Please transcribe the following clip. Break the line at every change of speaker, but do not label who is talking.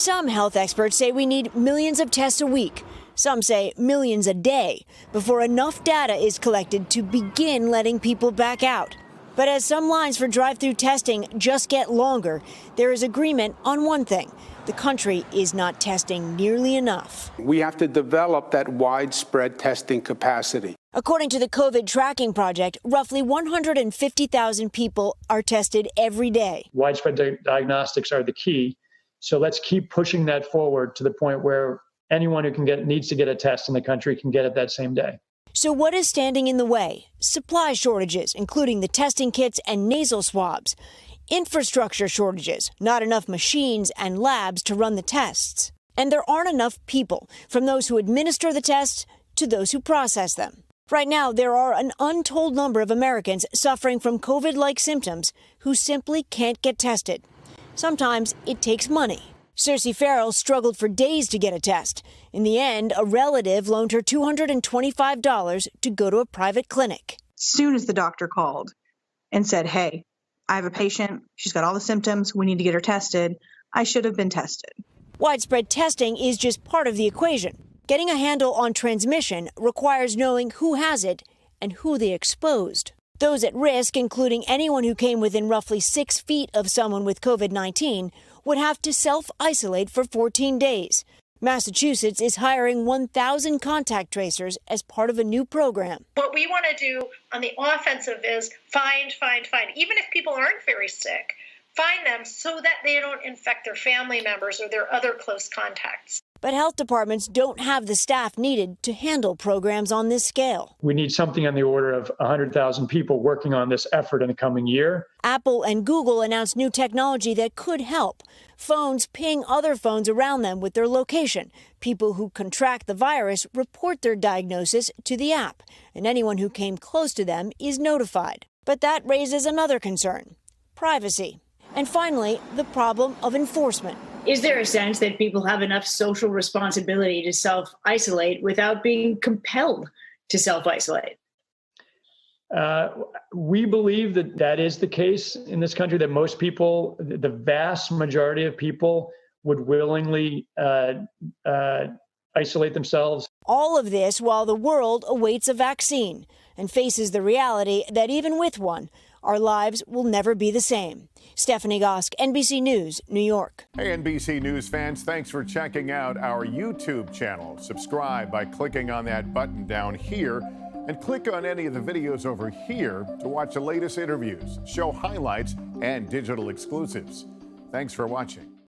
Some health experts say we need millions of tests a week. Some say millions a day before enough data is collected to begin letting people back out. But as some lines for drive-through testing just get longer, there is agreement on one thing. The country is not testing nearly enough.
We have to develop that widespread testing capacity.
According to the COVID Tracking Project, roughly 150,000 people are tested every day.
Widespread diagnostics are the key. So let's keep pushing that forward to the point where anyone who needs to get a test in the country can get it that same day.
So what is standing in the way? Supply shortages, including the testing kits and nasal swabs. Infrastructure shortages, not enough machines and labs to run the tests. And there aren't enough people, from those who administer the tests to those who process them. Right now, there are an untold number of Americans suffering from COVID-like symptoms who simply can't get tested. Sometimes it takes money. Cersei Farrell struggled for days to get a test. In the end, a relative loaned her $225 to go to a private clinic.
As soon as the doctor called and said, hey, I have a patient, she's got all the symptoms, we need to get her tested, I should have been tested.
Widespread testing is just part of the equation. Getting a handle on transmission requires knowing who has it and who they exposed. Those at risk, including anyone who came within roughly 6 feet of someone with COVID-19, would have to self-isolate for 14 days. Massachusetts is hiring 1,000 contact tracers as part of a new program.
What we want to do on the offensive is find. Even if people aren't very sick, find them so that they don't infect their family members or their other close contacts.
But health departments don't have the staff needed to handle programs on this scale.
We need something on the order of 100,000 people working on this effort in the coming year.
Apple and Google announced new technology that could help. Phones ping other phones around them with their location. People who contract the virus report their diagnosis to the app, and anyone who came close to them is notified. But that raises another concern: privacy. And finally, the problem of enforcement.
Is there a sense that people have enough social responsibility to self-isolate without being compelled to self-isolate?
We believe that is the case in this country, that most people, the vast majority of people, would willingly isolate themselves.
All of this while the world awaits a vaccine and faces the reality that even with one, our lives will never be the same. Stephanie Gosk, NBC News, New York.
Hey, NBC News fans, thanks for checking out our YouTube channel. Subscribe by clicking on that button down here and click on any of the videos over here to watch the latest interviews, show highlights, and digital exclusives. Thanks for watching.